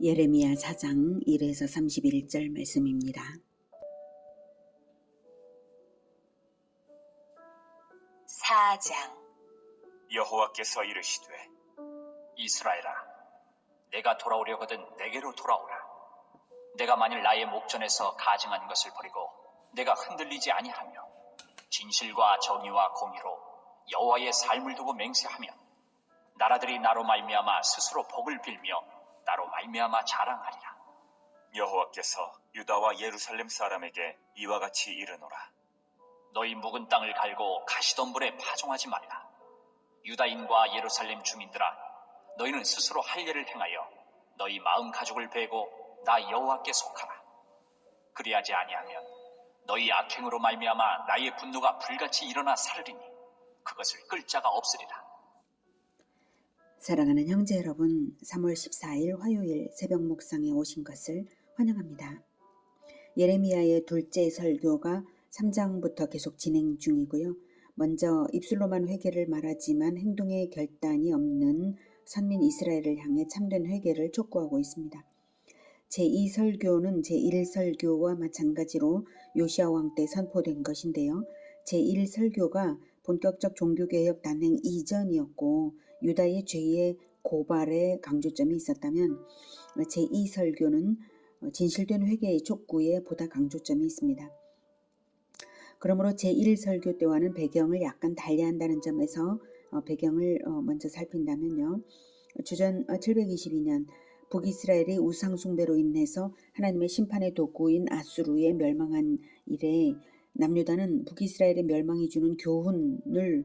예레미야 4장 1에서 31절 말씀입니다. 4장. 여호와께서 이르시되 이스라엘아, 내가 돌아오려거든 내게로 돌아오라. 내가 만일 나의 목전에서 가증한 것을 버리고 내가 흔들리지 아니하며 진실과 정의와 공의로 여호와의 삶을 두고 맹세하면 나라들이 나로 말미암아 스스로 복을 빌며 나로 말미암아 자랑하리라. 여호와께서 유다와 예루살렘 사람에게 이와 같이 이르노라. 너희 묵은 땅을 갈고 가시덤불에 파종하지 말라. 유다인과 예루살렘 주민들아, 너희는 스스로 할 일을 행하여 너희 마음 가죽을 베고 나 여호와께 속하라. 그리하지 아니하면 너희 악행으로 말미암아 나의 분노가 불같이 일어나 사르리니 그것을 끌 자가 없으리라. 사랑하는 형제 여러분, 3월 14일 화요일 새벽 묵상에 오신 것을 환영합니다. 예레미야의 둘째 설교가 3장부터 계속 진행 중이고요. 먼저 입술로만 회개를 말하지만 행동에 결단이 없는 선민 이스라엘을 향해 참된 회개를 촉구하고 있습니다. 제2설교는 제1설교와 마찬가지로 요시야 왕 때 선포된 것인데요. 제1설교가 본격적 종교개혁 단행 이전이었고 유다의 죄의 고발에 강조점이 있었다면 제2설교는 진실된 회개의 촉구에 보다 강조점이 있습니다. 그러므로 제1설교 때와는 배경을 약간 달리한다는 점에서 배경을 먼저 살핀다면요. 주전 722년 북이스라엘의 우상숭배로 인해서 하나님의 심판의 도구인 아수르에 멸망한 이래 남유다는 북이스라엘의 멸망이 주는 교훈을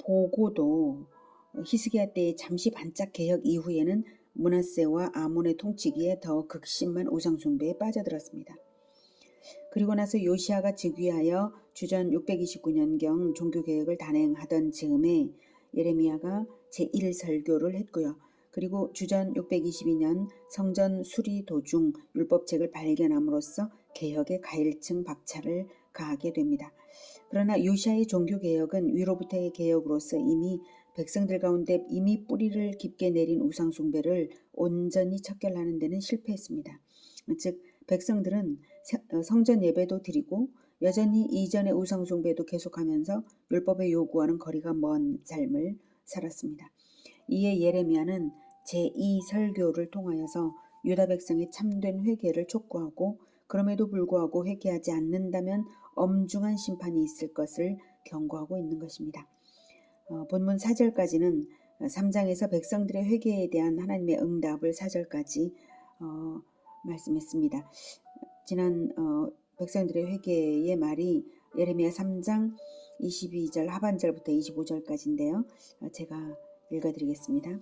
보고도 히스기야 때의 잠시 반짝 개혁 이후에는 므낫세와 아몬의 통치기에 더 극심한 우상숭배에 빠져들었습니다. 그리고 나서 요시야가 즉위하여 주전 629년경 종교개혁을 단행하던 즈음에 예레미야가 제1설교를 했고요. 그리고 주전 622년 성전 수리 도중 율법책을 발견함으로써 개혁의 가일층 박차를 가하게 됩니다. 그러나 요시야의 종교개혁은 위로부터의 개혁으로서 이미 백성들 가운데 이미 뿌리를 깊게 내린 우상숭배를 온전히 척결하는 데는 실패했습니다. 즉 백성들은 성전 예배도 드리고 여전히 이전의 우상숭배도 계속하면서 율법의 요구와는 거리가 먼 삶을 살았습니다. 이에 예레미야는 제2설교를 통하여서 유다 백성의 참된 회개를 촉구하고 그럼에도 불구하고 회개하지 않는다면 엄중한 심판이 있을 것을 경고하고 있는 것입니다. 본문 4절까지는 3장에서 백성들의 회개에 대한 하나님의 응답을 4절까지 말씀했습니다. 지난 백성들의 회개의 말이 예레미야 3장 22절 하반절부터 25절까지인데요. 제가 읽어드리겠습니다.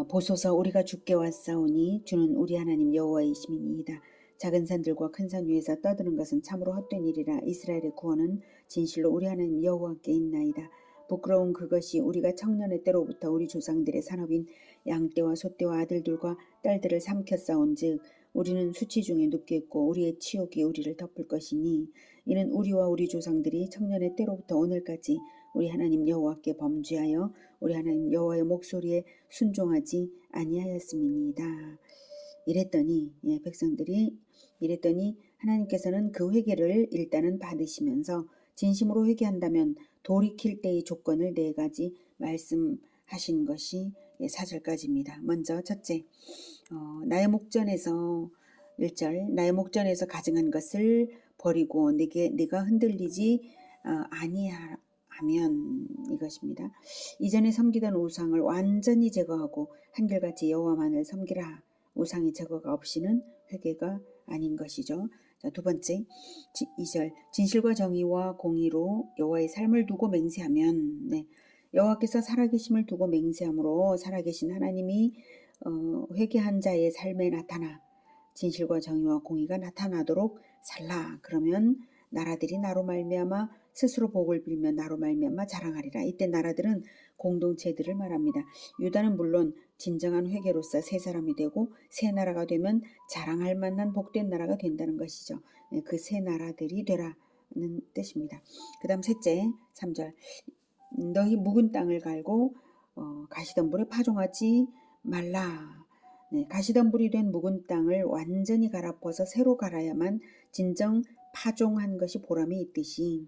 보소서 우리가 주께 왔사오니 주는 우리 하나님 여호와이심이니이다. 작은 산들과 큰 산 위에서 떠드는 것은 참으로 헛된 일이라. 이스라엘의 구원은 진실로 우리 하나님 여호와께 있나이다. 부끄러운 그것이 우리가 청년의 때로부터 우리 조상들의 산업인 양떼와 소떼와 아들들과 딸들을 삼켜 싸운즉 우리는 수치 중에 눕겠고 우리의 치욕이 우리를 덮을 것이니 이는 우리와 우리 조상들이 청년의 때로부터 오늘까지 우리 하나님 여호와께 범죄하여 우리 하나님 여호와의 목소리에 순종하지 아니하였음이니이다. 이랬더니 백성들이 이랬더니 하나님께서는 그 회개를 일단은 받으시면서 진심으로 회개한다면 돌이킬 때의 조건을 4가지 말씀하신 것이 4절까지입니다. 먼저 첫째, 나의 목전에서 1절 나의 목전에서 가증한 것을 버리고 네가 흔들리지 아니하면 이것입니다. 이전에 섬기던 우상을 완전히 제거하고 한결같이 여호와만을 섬기라. 우상의 제거가 없이는 회개가 아닌 것이죠. 자, 두 번째 2절 진실과 정의와 공의로 여호와의 삶을 두고 맹세하면 여호와께서 살아계심을 두고 맹세함으로 살아계신 하나님이 회개한 자의 삶에 나타나 진실과 정의와 공의가 나타나도록 살라. 그러면 나라들이 나로 말미암아 스스로 복을 빌며 나로 말미암아 자랑하리라. 이때 나라들은 공동체들을 말합니다. 유다는 물론 진정한 회개로서 새 사람이 되고 새 나라가 되면 자랑할 만한 복된 나라가 된다는 것이죠. 그 새 나라들이 되라는 뜻입니다. 그 다음 셋째 3절 너희 묵은 땅을 갈고 가시덤불에 파종하지 말라. 네, 가시덤불이 된 묵은 땅을 완전히 갈아엎어서 새로 갈아야만 진정 파종한 것이 보람이 있듯이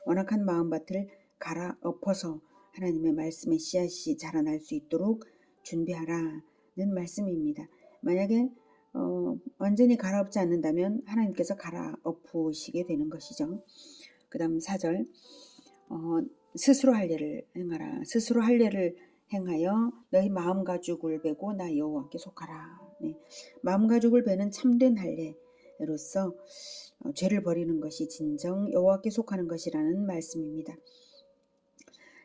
완악한 마음밭을 갈아엎어서 하나님의 말씀의 씨앗이 자라날 수 있도록 준비하라는 말씀입니다. 만약에 완전히 갈아엎지 않는다면 하나님께서 갈아엎으시게 되는 것이죠. 그 다음 4절 스스로 할 일을 행하라. 스스로 할 일을 행하여 너희 마음 가죽을 베고 나 여호와께 속하라. 네. 마음 가죽을 베는 참된 할례로서 죄를 버리는 것이 진정 여호와께 속하는 것이라는 말씀입니다.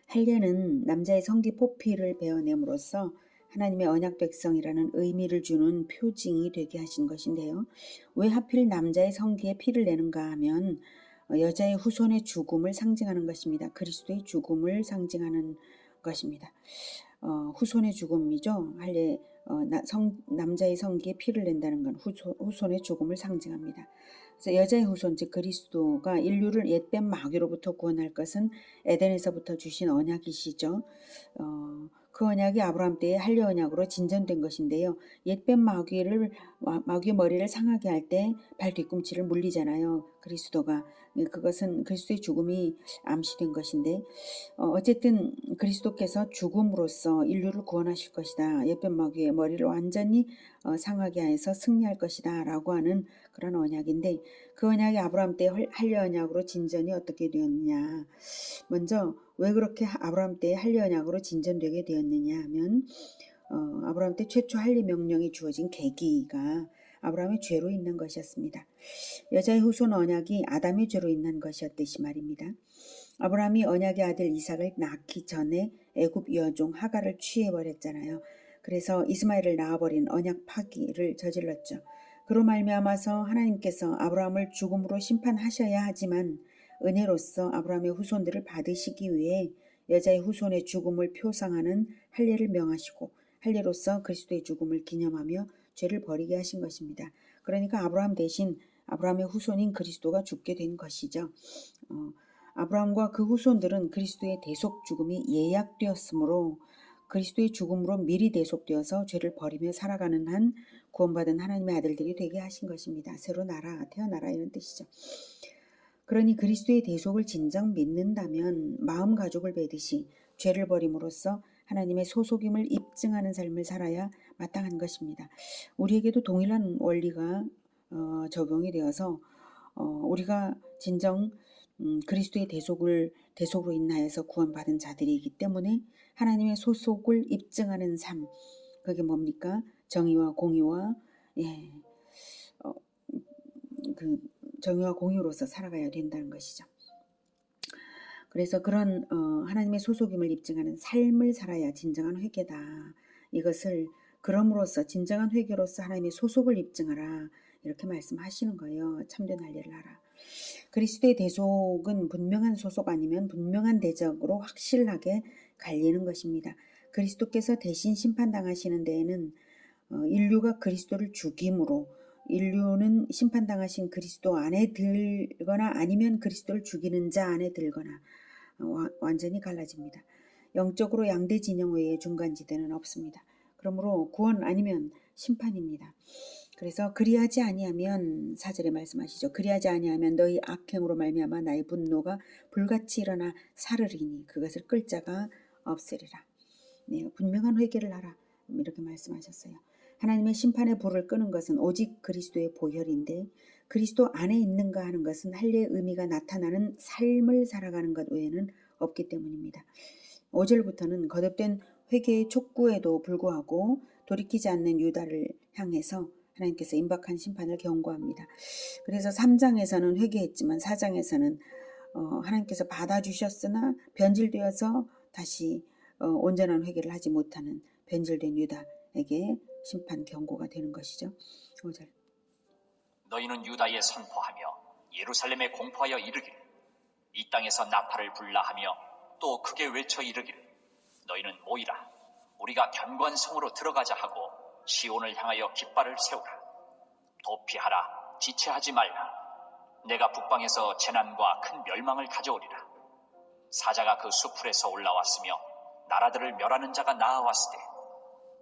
할례는 남자의 성기 포피를 베어냄으로써 하나님의 언약 백성이라는 의미를 주는 표징이 되게 하신 것인데요. 왜 하필 남자의 성기에 피를 내는가 하면 여자의 후손의 죽음을 상징하는 것입니다. 그리스도의 죽음을 상징하는 것입니다. 후손의 죽음이죠. 할례 남자의 성기에 피를 낸다는 건 후손의 죽음을 상징합니다. 그래서 여자의 후손 즉 그리스도가 인류를 옛뱀 마귀로부터 구원할 것은 에덴에서부터 주신 언약이시죠. 그 언약이 아브라함 때의 할례 언약으로 진전된 것인데요. 옛뱀 마귀의 머리를 상하게 할 때 발 뒤꿈치를 물리잖아요. 그리스도가. 그것은 그리스도의 죽음이 암시된 것인데 어쨌든 그리스도께서 죽음으로써 인류를 구원하실 것이다. 옛뱀 마귀의 머리를 완전히 상하게 해서 승리할 것이다 라고 하는 그런 언약인데 그 언약이 아브라함 때 할례 언약으로 진전이 어떻게 되었느냐. 먼저 왜 그렇게 아브라함 때 할례 언약으로 진전되게 되었느냐 하면 아브라함 때 최초 할례 명령이 주어진 계기가 아브라함의 죄로 있는 것이었습니다. 여자의 후손 언약이 아담의 죄로 있는 것이었듯이 말입니다. 아브라함이 언약의 아들 이삭을 낳기 전에 애굽 여종 하갈을 취해버렸잖아요. 그래서 이스마엘을 낳아버린 언약 파기를 저질렀죠. 그로 말미암아서 하나님께서 아브라함을 죽음으로 심판하셔야 하지만 은혜로서 아브라함의 후손들을 받으시기 위해 여자의 후손의 죽음을 표상하는 할례를 명하시고 할례로서 그리스도의 죽음을 기념하며 죄를 버리게 하신 것입니다. 그러니까 아브라함 대신 아브라함의 후손인 그리스도가 죽게 된 것이죠. 아브라함과 그 후손들은 그리스도의 대속 죽음이 예약되었으므로 그리스도의 죽음으로 미리 대속되어서 죄를 버리며 살아가는 한 구원받은 하나님의 아들들이 되게 하신 것입니다. 새로 태어나라 이런 뜻이죠. 그러니 그리스도의 대속을 진정 믿는다면 마음 가죽을 베듯이 죄를 버림으로써 하나님의 소속임을 입증하는 삶을 살아야 마땅한 것입니다. 우리에게도 동일한 원리가 적용이 되어서 우리가 진정 그리스도의 대속으로 인하여서 구원받은 자들이기 때문에 하나님의 소속을 입증하는 삶, 그게 뭡니까? 정의와 공의와 정의와 공의로서 살아가야 된다는 것이죠. 그래서 그런 하나님의 소속임을 입증하는 삶을 살아야 진정한 회개다. 이것을 그럼으로써 진정한 회개로서 하나님의 소속을 입증하라. 이렇게 말씀하시는 거예요. 참된 할례를 하라. 그리스도의 대속은 분명한 소속 아니면 분명한 대적으로 확실하게 갈리는 것입니다. 그리스도께서 대신 심판당하시는 데에는 인류가 그리스도를 죽임으로 인류는 심판당하신 그리스도 안에 들거나 아니면 그리스도를 죽이는 자 안에 들거나 완전히 갈라집니다. 영적으로 양대 진영 외에 중간지대는 없습니다. 그러므로 구원 아니면 심판입니다. 그래서 그리하지 아니하면 4절에 말씀하시죠. 그리하지 아니하면 너희 악행으로 말미암아 나의 분노가 불같이 일어나 사르리니 그것을 끌 자가 없으리라. 네, 분명한 회개를 하라. 이렇게 말씀하셨어요. 하나님의 심판의 불을 끄는 것은 오직 그리스도의 보혈인데 그리스도 안에 있는가 하는 것은 할례의 의미가 나타나는 삶을 살아가는 것 외에는 없기 때문입니다. 5절부터는 거듭된 회개의 촉구에도 불구하고 돌이키지 않는 유다를 향해서 하나님께서 임박한 심판을 경고합니다. 그래서 3장에서는 회개했지만 4장에서는 하나님께서 받아주셨으나 변질되어서 다시 온전한 회개를 하지 못하는 변질된 유다에게 심판 경고가 되는 것이죠. 5절. 너희는 유다에 선포하며 예루살렘에 공포하여 이르길 이 땅에서 나팔을 불라 하며 또 크게 외쳐 이르길 너희는 모이라 우리가 견고한 성으로 들어가자 하고 시온을 향하여 깃발을 세우라 도피하라 지체하지 말라 내가 북방에서 재난과 큰 멸망을 가져오리라 사자가 그 수풀에서 올라왔으며 나라들을 멸하는 자가 나아왔으되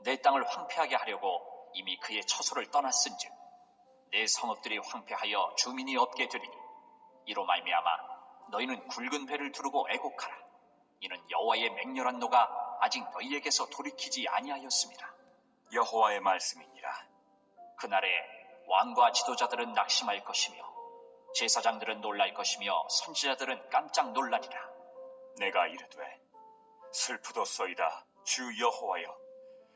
내 땅을 황폐하게 하려고 이미 그의 처소를 떠났은즉 내 성읍들이 황폐하여 주민이 없게 되리니 이로 말미암아 너희는 굵은 배를 두르고 애곡하라. 이는 여호와의 맹렬한 노가 아직 너희에게서 돌이키지 아니하였습니다. 여호와의 말씀이니라. 그날에 왕과 지도자들은 낙심할 것이며 제사장들은 놀랄 것이며 선지자들은 깜짝 놀라리라. 내가 이르되 슬프도소이다 주 여호와여,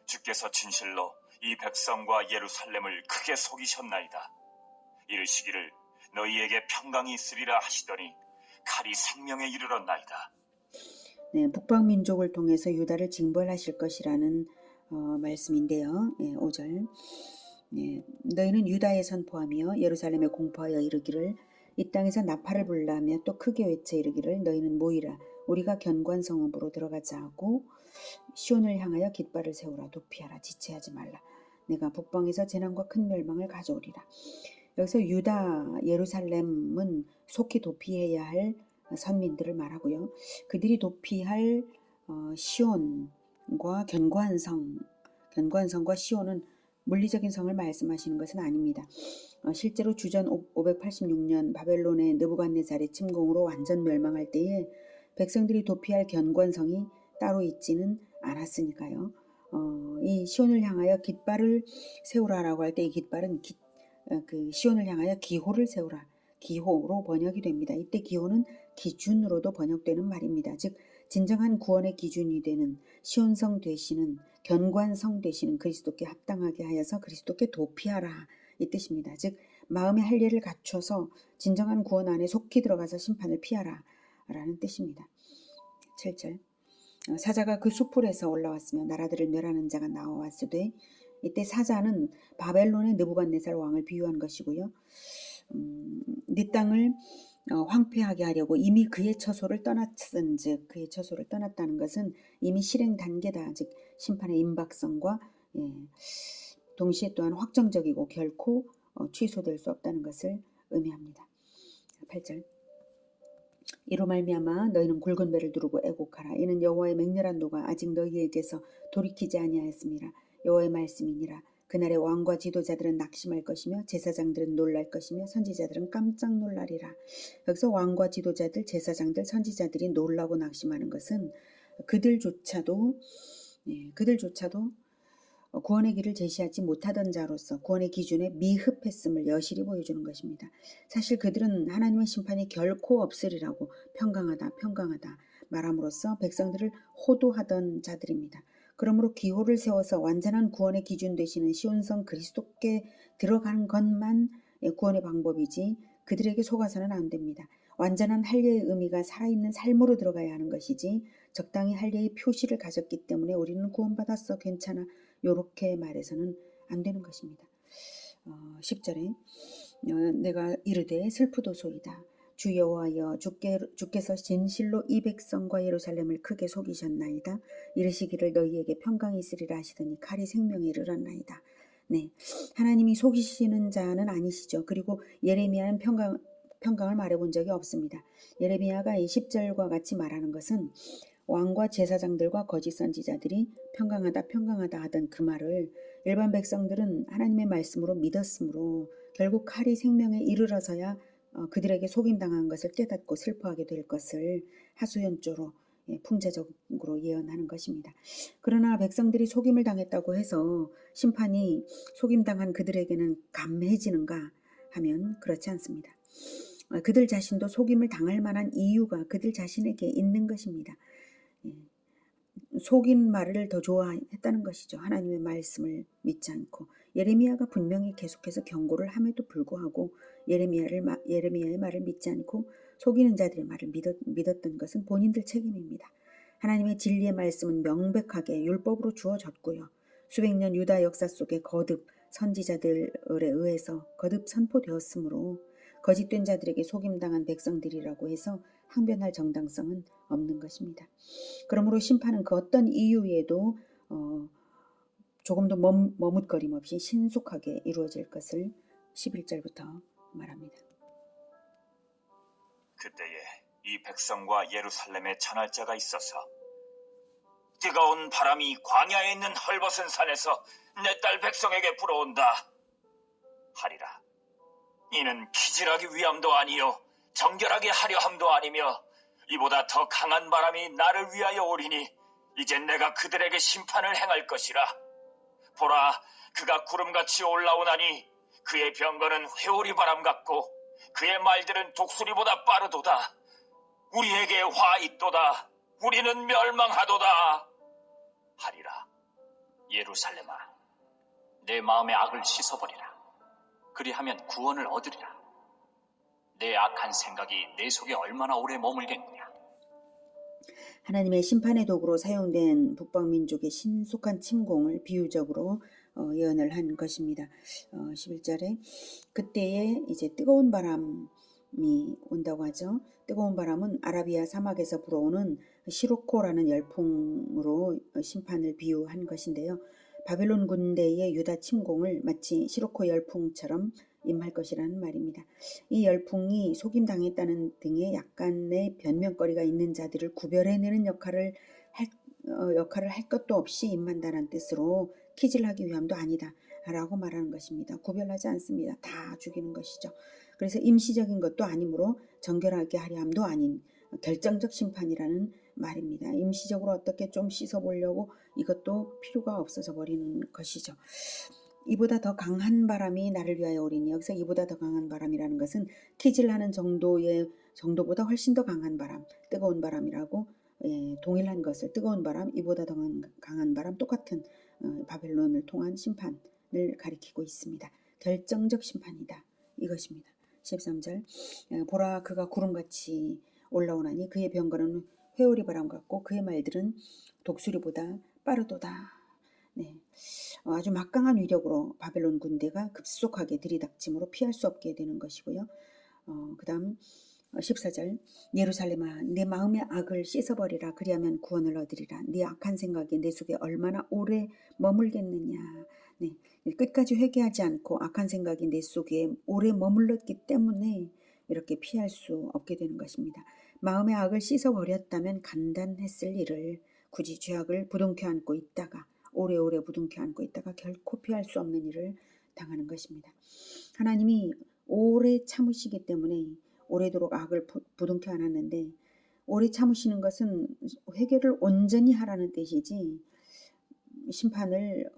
주께서 진실로 이 백성과 예루살렘을 크게 속이셨나이다. 이르시기를 너희에게 평강이 있으리라 하시더니 칼이 생명에 이르렀나이다. 네, 북방 민족을 통해서 유다를 징벌하실 것이라는 말씀인데요. 5절. 네, 너희는 유다에 선포하며 예루살렘에 공포하여 이르기를 이 땅에서 나팔을 불라며 또 크게 외쳐 이르기를 너희는 모이라 우리가 견고한 성읍으로 들어가자 하고 시온을 향하여 깃발을 세우라 도피하라 지체하지 말라. 내가 북방에서 재난과 큰 멸망을 가져오리라. 여기서 유다 예루살렘은 속히 도피해야 할 선민들을 말하고요. 그들이 도피할 시온과 견고한 성과 시온은 물리적인 성을 말씀하시는 것은 아닙니다. 실제로 주전 586년 바벨론의 느부갓네살의 침공으로 완전 멸망할 때에 백성들이 도피할 견고한 성이 따로 있지는 않았으니까요. 이 시온을 향하여 깃발을 세우라라고 할 때 이 깃발은 그 시온을 향하여 기호를 세우라. 기호로 번역이 됩니다. 이때 기호는 기준으로도 번역되는 말입니다. 즉 진정한 구원의 기준이 되는 시온성 되시는 견고한 성 되시는 그리스도께 합당하게 하여서 그리스도께 도피하라 이 뜻입니다. 즉 마음의 할례를 갖춰서 진정한 구원 안에 속히 들어가서 심판을 피하라 라는 뜻입니다. 7절. 사자가 그 수풀에서 올라왔으며 나라들을 멸하는 자가 나와왔으되 이때 사자는 바벨론의 느부갓네살 왕을 비유한 것이고요. 네 땅을 황폐하게 하려고 이미 그의 처소를 떠났은즉 그의 처소를 떠났다는 것은 이미 실행 단계다. 즉 심판의 임박성과 동시에 또한 확정적이고 결코 취소될 수 없다는 것을 의미합니다. 8절. 이로 말미암아 너희는 굵은 배를 두르고 애곡하라. 이는 여호와의 맹렬한 노가 아직 너희에게서 돌이키지 아니하였음이라. 여호와의 말씀이니라. 그날에 왕과 지도자들은 낙심할 것이며 제사장들은 놀랄 것이며 선지자들은 깜짝 놀라리라. 여기서 왕과 지도자들, 제사장들, 선지자들이 놀라고 낙심하는 것은 그들조차도 구원의 길을 제시하지 못하던 자로서 구원의 기준에 미흡했음을 여실히 보여주는 것입니다. 사실 그들은 하나님의 심판이 결코 없으리라고 평강하다 말함으로써 백성들을 호도하던 자들입니다. 그러므로 기호를 세워서 완전한 구원의 기준 되시는 시온성 그리스도께 들어가는 것만 구원의 방법이지 그들에게 속아서는 안 됩니다. 완전한 할례의 의미가 살아있는 삶으로 들어가야 하는 것이지 적당히 할례의 표시를 가졌기 때문에 우리는 구원받았어 괜찮아 요렇게 말해서는 안 되는 것입니다. 10절에 내가 이르되 슬프도소이다 주 여호와여 주께서 진실로 이 백성과 예루살렘을 크게 속이셨나이다. 이르시기를 너희에게 평강이 있으리라 하시더니 칼이 생명에 이르렀나이다. 네, 하나님이 속이시는 자는 아니시죠. 그리고 예레미야는 평강을 말해본 적이 없습니다. 예레미야가 이 10절과 같이 말하는 것은 왕과 제사장들과 거짓 선지자들이 평강하다 하던 그 말을 일반 백성들은 하나님의 말씀으로 믿었으므로 결국 칼이 생명에 이르러서야 그들에게 속임당한 것을 깨닫고 슬퍼하게 될 것을 하수연조로 풍자적으로 예언하는 것입니다. 그러나 백성들이 속임을 당했다고 해서 심판이 속임당한 그들에게는 감해지는가 하면 그렇지 않습니다. 그들 자신도 속임을 당할 만한 이유가 그들 자신에게 있는 것입니다. 속인 말을 더 좋아했다는 것이죠. 하나님의 말씀을 믿지 않고 예레미야가 분명히 계속해서 경고를 함에도 불구하고 예레미야의 말을 믿지 않고 속이는 자들의 말을 믿었던 것은 본인들 책임입니다. 하나님의 진리의 말씀은 명백하게 율법으로 주어졌고요. 수백 년 유다 역사 속에 거듭 선지자들에 의해서 거듭 선포되었으므로 거짓된 자들에게 속임당한 백성들이라고 해서 항변할 정당성은 없는 것입니다. 그러므로 심판은 그 어떤 이유에도 조금도 머뭇거림 없이 신속하게 이루어질 것을 11절부터 말합니다. 그때에 이 백성과 예루살렘에 전할 자가 있어서 뜨거운 바람이 광야에 있는 헐벗은 산에서 내 딸 백성에게 불어온다 하리라. 이는 기질하기 위함도 아니요 정결하게 하려 함도 아니며 이보다 더 강한 바람이 나를 위하여 오리니 이젠 내가 그들에게 심판을 행할 것이라. 보라, 그가 구름같이 올라오나니 그의 병거는 회오리 바람 같고 그의 말들은 독수리보다 빠르도다. 우리에게 화 있도다. 우리는 멸망하도다 하리라. 예루살렘아, 내 마음의 악을 씻어버리라. 그리하면 구원을 얻으리라. 내 악한 생각이 내 속에 얼마나 오래 머물겠느냐. 하나님의 심판의 도구로 사용된 북방민족의 신속한 침공을 비유적으로 예언을 한 것입니다. 11절에 그때에 이제 뜨거운 바람이 온다고 하죠. 뜨거운 바람은 아라비아 사막에서 불어오는 시로코라는 열풍으로 심판을 비유한 것인데요. 바벨론 군대의 유다 침공을 마치 시로코 열풍처럼 임할 것이라는 말입니다. 이 열풍이 속임당했다는 등의 약간의 변명거리가 있는 자들을 구별해내는 역할을 할 것도 없이 임한다는 뜻으로 키질하기 위함도 아니다 라고 말하는 것입니다. 구별하지 않습니다. 다 죽이는 것이죠. 그래서 임시적인 것도 아니므로 정결하게 하려 함도 아닌 결정적 심판이라는 말입니다. 임시적으로 어떻게 좀 씻어보려고 이것도 필요가 없어져 버리는 것이죠. 이보다 더 강한 바람이 나를 위하여 오리니, 여기서 이보다 더 강한 바람이라는 것은 키질하는 정도보다 훨씬 더 강한 바람, 뜨거운 바람이라고 동일한 것을, 뜨거운 바람, 이보다 더 강한 바람, 똑같은 바벨론을 통한 심판을 가리키고 있습니다. 결정적 심판이다 이것입니다. 13절 보라, 그가 구름같이 올라오나니 그의 병거는 회오리 바람 같고 그의 말들은 독수리보다 빠르도다. 네, 아주 막강한 위력으로 바벨론 군대가 급속하게 들이닥침으로 피할 수 없게 되는 것이고요. 그 다음 14절 예루살렘아, 내 마음의 악을 씻어버리라. 그리하면 구원을 얻으리라. 네 악한 생각이 내 속에 얼마나 오래 머물겠느냐. 네, 끝까지 회개하지 않고 악한 생각이 내 속에 오래 머물렀기 때문에 이렇게 피할 수 없게 되는 것입니다. 마음의 악을 씻어버렸다면 간단했을 일을 굳이 죄악을 부둥켜 안고 있다가 오래오래 부둥켜 안고 있다가 결코 피할 수 없는 일을 당하는 것입니다. 하나님이 오래 참으시기 때문에 오래도록 악을 부둥켜 안았는데, 오래 참으시는 것은 회개를 온전히 하라는 뜻이지 심판을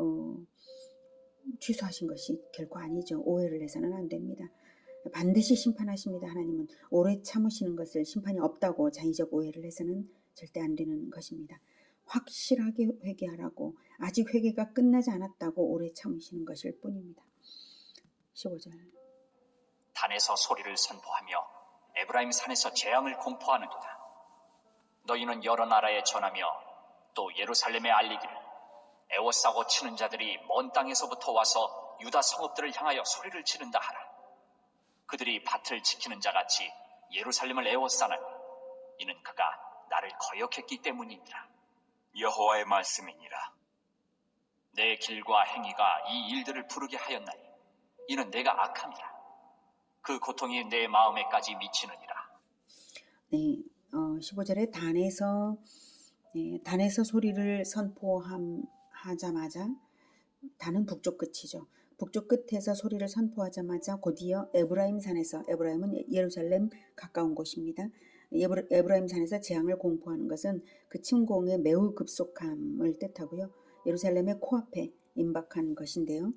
취소하신 것이 결코 아니죠. 오해를 해서는 안 됩니다. 반드시 심판하십니다. 하나님은 오래 참으시는 것을 심판이 없다고 자의적 오해를 해서는 절대 안 되는 것입니다. 확실하게 회개하라고, 아직 회개가 끝나지 않았다고 오래 참으시는 것일 뿐입니다. 15절 단에서 소리를 선포하며 에브라임 산에서 재앙을 공포하느니라. 너희는 여러 나라에 전하며 또 예루살렘에 알리기를 애워싸고 치는 자들이 먼 땅에서부터 와서 유다 성읍들을 향하여 소리를 지른다 하라. 그들이 밭을 지키는 자같이 예루살렘을 애워싸나니 이는 그가 나를 거역했기 때문이니라. 여호와의 말씀이니라. 내 길과 행위가 이 일들을 부르게 하였나니 이는 내가 악함이라. 그 고통이 내 마음에까지 미치느니라. 네, 15절에 단에서 소리를 선포하자마자, 단은 북쪽 끝이죠. 북쪽 끝에서 소리를 선포하자마자 곧이어 에브라임 산에서, 에브라임은 예루살렘 가까운 곳입니다. 에브라임 산에서 재앙을 공포하는 것은 그 침공의 매우 급속함을 뜻하고요. 예루살렘의 코앞에 임박한 것인데요.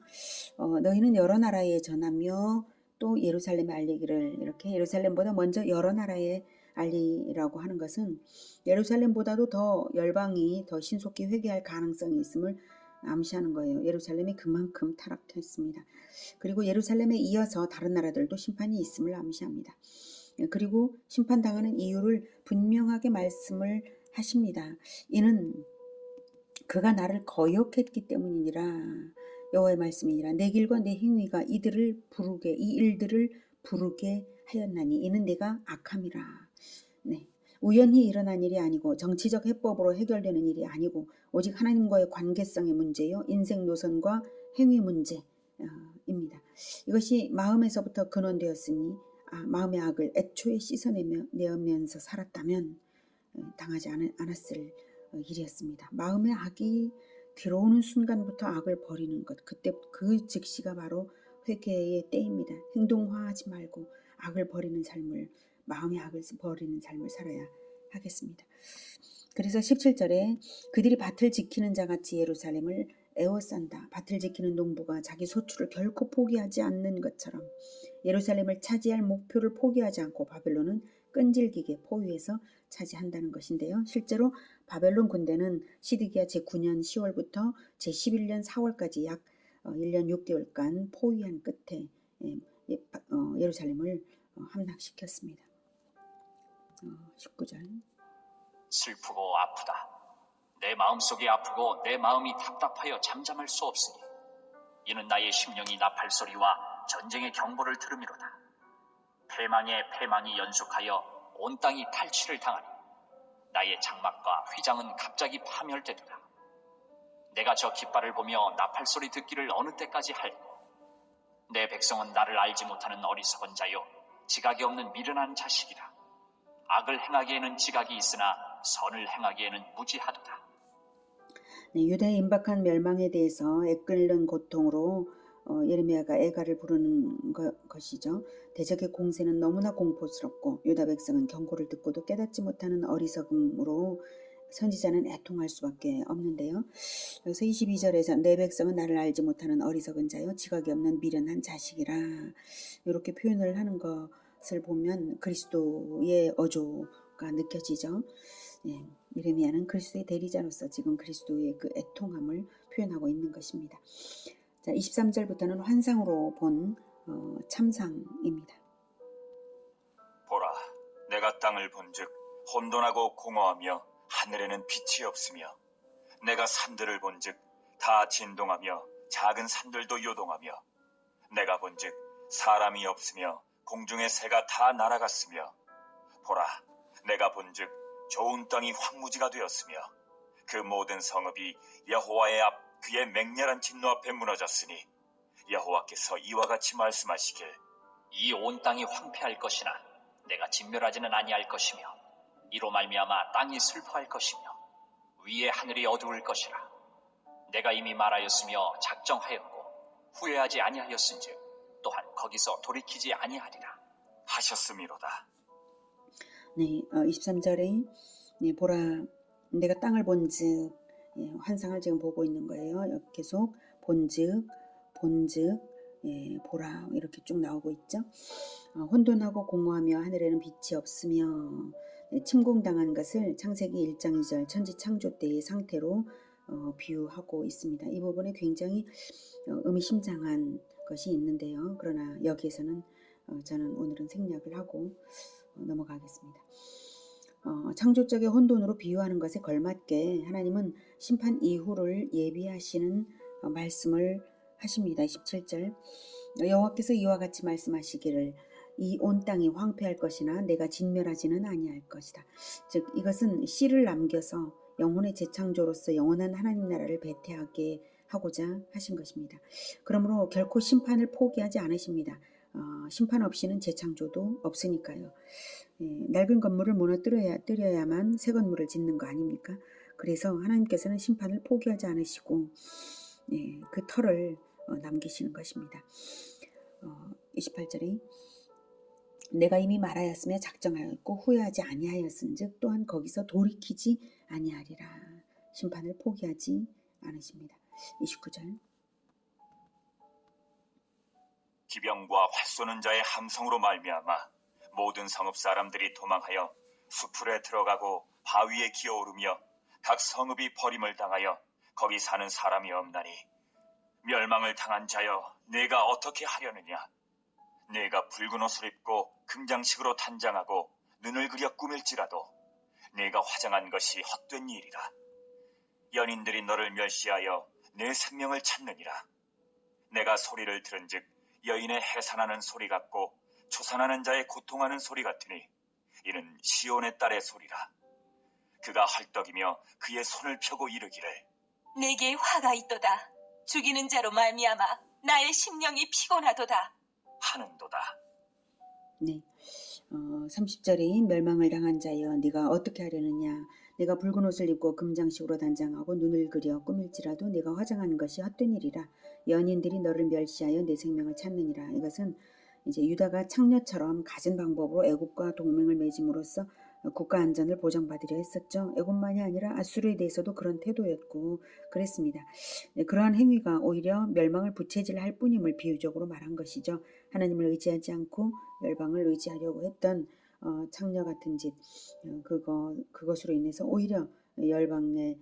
너희는 여러 나라에 전하며 또 예루살렘에 알리기를, 이렇게 예루살렘보다 먼저 여러 나라에 알리라고 하는 것은 예루살렘보다도 더 열방이 더 신속히 회개할 가능성이 있음을 암시하는 거예요. 예루살렘이 그만큼 타락했습니다. 그리고 예루살렘에 이어서 다른 나라들도 심판이 있음을 암시합니다. 그리고 심판당하는 이유를 분명하게 말씀을 하십니다. 이는 그가 나를 거역했기 때문이니라. 여호와의 말씀이니라. 내 길과 내 행위가 이 일들을 부르게 하였나니 이는 내가 악함이라. 네, 우연히 일어난 일이 아니고 정치적 해법으로 해결되는 일이 아니고 오직 하나님과의 관계성의 문제요, 인생 노선과 행위 문제입니다. 이것이 마음에서부터 근원되었으니 마음의 악을 애초에 씻어내면서 살았다면 당하지 않았을 일이었습니다. 마음의 악이 들어오는 순간부터 악을 버리는 것, 그때 그 즉시가 바로 회개의 때입니다. 행동화하지 말고 악을 버리는 삶을, 마음의 악을 버리는 삶을 살아야 하겠습니다. 그래서 17절에 그들이 밭을 지키는 자같이 예루살렘을 에워싼다. 밭을 지키는 농부가 자기 소출을 결코 포기하지 않는 것처럼 예루살렘을 차지할 목표를 포기하지 않고 바벨론은 끈질기게 포위해서 차지한다는 것인데요. 실제로 바벨론 군대는 시드기야 제9년 10월부터 제11년 4월까지 약 1년 6개월간 포위한 끝에 예루살렘을 함락시켰습니다. 19절. 슬프고 아프다. 내 마음속이 아프고 내 마음이 답답하여 잠잠할 수 없으니 이는 나의 심령이 나팔 소리와 전쟁의 경보를 들으미로다. 패망에 패망이 연속하여 온 땅이 탈취를 당하니 나의 장막과 휘장은 갑자기 파멸되리라. 내가 저 깃발을 보며 나팔 소리 듣기를 어느 때까지 할꼬. 내 백성은 나를 알지 못하는 어리석은 자요 지각이 없는 미련한 자식이라. 악을 행하기에는 지각이 있으나 선을 행하기에는 무지하도다. 네, 유다의 임박한 멸망에 대해서 애끓는 고통으로 예레미야가 애가를 부르는 것이죠. 대적의 공세는 너무나 공포스럽고 유다 백성은 경고를 듣고도 깨닫지 못하는 어리석음으로 선지자는 애통할 수밖에 없는데요. 여기서 22절에서 내 백성은 나를 알지 못하는 어리석은 자요 지각이 없는 미련한 자식이라 이렇게 표현을 하는 것을 보면 그리스도의 어조가 느껴지죠. 예, 예레미야는 그리스도의 대리자로서 지금 그리스도의 그 애통함을 표현하고 있는 것입니다. 자, 23절부터는 환상으로 본 참상입니다. 보라, 내가 땅을 본즉 혼돈하고 공허하며 하늘에는 빛이 없으며 내가 산들을 본즉 다 진동하며 작은 산들도 요동하며 내가 본즉 사람이 없으며 공중의 새가 다 날아갔으며 보라, 내가 본즉 좋은 땅이 황무지가 되었으며 그 모든 성읍이 여호와의 앞 그의 맹렬한 진노 앞에 무너졌으니 여호와께서 이와 같이 말씀하시길 이 온 땅이 황폐할 것이나 내가 진멸하지는 아니할 것이며 이로 말미암아 땅이 슬퍼할 것이며 위에 하늘이 어두울 것이라. 내가 이미 말하였으며 작정하였고 후회하지 아니하였은즉 또한 거기서 돌이키지 아니하리라 하셨음이로다. 네, 23절에 네, 보라 내가 땅을 본즉 환상을 지금 보고 있는 거예요. 계속 본즉 보라 이렇게 쭉 나오고 있죠. 혼돈하고 공허하며 하늘에는 빛이 없으며 침공당한 것을 창세기 1장 2절 천지 창조 때의 상태로 비유하고 있습니다. 이 부분에 굉장히 의미심장한 것이 있는데요. 그러나 여기에서는 저는 오늘은 생략을 하고 넘어가겠습니다. 창조적의 혼돈으로 비유하는 것에 걸맞게 하나님은 심판 이후를 예비하시는 말씀을 하십니다. 17절 여호와께서 이와 같이 말씀하시기를 이 온 땅이 황폐할 것이나 내가 진멸하지는 아니할 것이다. 즉 이것은 씨를 남겨서 영혼의 재창조로서 영원한 하나님 나라를 배태하게 하고자 하신 것입니다. 그러므로 결코 심판을 포기하지 않으십니다. 심판 없이는 재창조도 없으니까요. 낡은 건물을 무너뜨려야만 새 건물을 짓는 거 아닙니까? 그래서 하나님께서는 심판을 포기하지 않으시고 그 터를 남기시는 것입니다. 28절에 내가 이미 말하였으며 작정하였고 후회하지 아니하였은즉 또한 거기서 돌이키지 아니하리라. 심판을 포기하지 않으십니다. 29절 기병과 활 쏘는 자의 함성으로 말미암아 모든 성읍 사람들이 도망하여 수풀에 들어가고 바위에 기어오르며 각 성읍이 버림을 당하여 거기 사는 사람이 없나니 멸망을 당한 자여 내가 어떻게 하려느냐. 내가 붉은 옷을 입고 금장식으로 단장하고 눈을 그려 꾸밀지라도 내가 화장한 것이 헛된 일이라. 연인들이 너를 멸시하여 내 생명을 찾느니라. 내가 소리를 들은즉 여인의 해산하는 소리 같고 초산하는 자의 고통하는 소리 같으니 이는 시온의 딸의 소리라. 그가 헐떡이며 그의 손을 펴고 이르기를 내게 화가 있도다. 죽이는 자로 말미암아 나의 심령이 피곤하도다. 하는도다. 네, 30절에 멸망을 당한 자여 네가 어떻게 하려느냐. 내가 붉은 옷을 입고 금장식으로 단장하고 눈을 그려 꾸밀지라도 내가 화장하는 것이 헛된 일이라. 연인들이 너를 멸시하여 내 생명을 찾느니라. 이것은 이제 유다가 창녀처럼 갖은 방법으로 애굽과 동맹을 맺음으로써 국가 안전을 보장받으려 했었죠. 애굽만이 아니라 아수르에 대해서도 그런 태도였고 그랬습니다. 그러한 행위가 오히려 멸망을 부채질할 뿐임을 비유적으로 말한 것이죠. 하나님을 의지하지 않고 열방을 의지하려고 했던 창녀 같은 짓, 그것으로 인해서 오히려 열방에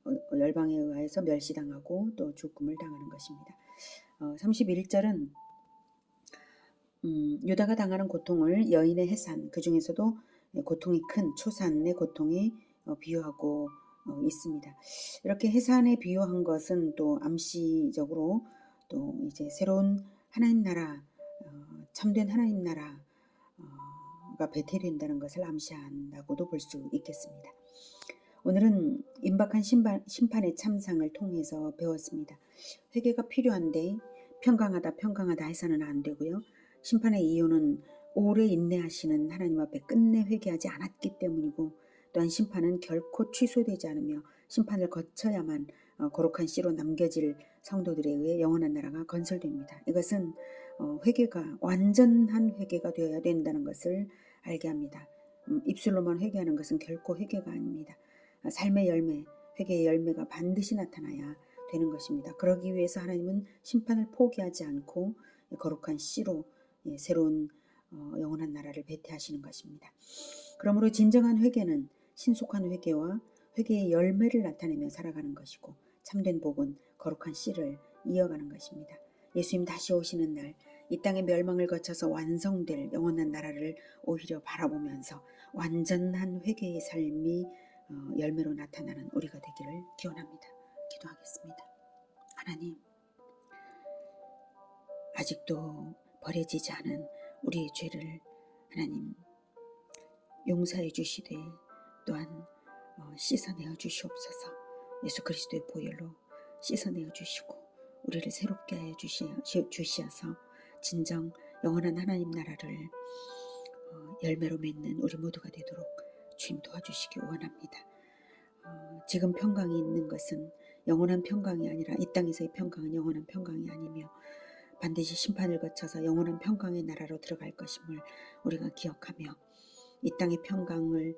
의하여서 멸시당하고 또 죽음을 당하는 것입니다. 31절은 유다가 당하는 고통을 여인의 해산, 그 중에서도 고통이 큰 초산의 고통이 비유하고 있습니다. 이렇게 해산에 비유한 것은 또 암시적으로 또 이제 새로운 하나님 나라, 참된 하나님 나라가 배태된다는 것을 암시한다고도 볼 수 있겠습니다. 오늘은 임박한 심판의 참상을 통해서 배웠습니다. 회개가 필요한데 평강하다 해서는 안 되고요. 심판의 이유는 오래 인내하시는 하나님 앞에 끝내 회개하지 않았기 때문이고, 또한 심판은 결코 취소되지 않으며 심판을 거쳐야만 거룩한 씨로 남겨질 성도들에 의해 영원한 나라가 건설됩니다. 이것은 회개가 완전한 회개가 되어야 된다는 것을 알게 합니다. 입술로만 회개하는 것은 결코 회개가 아닙니다. 삶의 열매, 회개의 열매가 반드시 나타나야 되는 것입니다. 그러기 위해서 하나님은 심판을 포기하지 않고 거룩한 씨로 새로운 영원한 나라를 배태하시는 것입니다. 그러므로 진정한 회개는 신속한 회개와 회개의 열매를 나타내며 살아가는 것이고, 참된 복은 거룩한 씨를 이어가는 것입니다. 예수님 다시 오시는 날, 이 땅의 멸망을 거쳐서 완성될 영원한 나라를 오히려 바라보면서 완전한 회개의 삶이 열매로 나타나는 우리가 되기를 기원합니다. 기도하겠습니다. 하나님, 아직도 버려지지 않은 우리의 죄를 하나님 용서해 주시되 또한 씻어내어 주시옵소서. 예수 그리스도의 보혈로 씻어내어 주시고 우리를 새롭게 하여 주시어서 진정 영원한 하나님 나라를 열매로 맺는 우리 모두가 되도록 주님 도와주시기 원합니다. 지금 평강이 있는 것은 영원한 평강이 아니라 이 땅에서의 평강은 영원한 평강이 아니며 반드시 심판을 거쳐서 영원한 평강의 나라로 들어갈 것임을 우리가 기억하며 이 땅의 평강을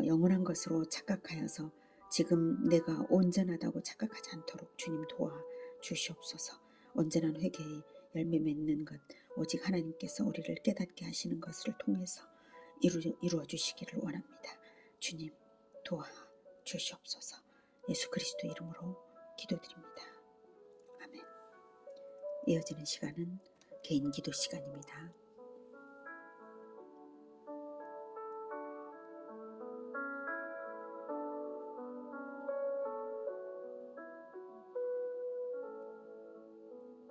영원한 것으로 착각하여서 지금 내가 온전하다고 착각하지 않도록 주님 도와주시옵소서. 온전한 회개의 열매 맺는 것, 오직 하나님께서 우리를 깨닫게 하시는 것을 통해서 이루어 주시기를 원합니다. 주님 도와주시옵소서. 예수 그리스도 이름으로 기도드립니다. 아멘. 이어지는 시간은 개인 기도 시간입니다.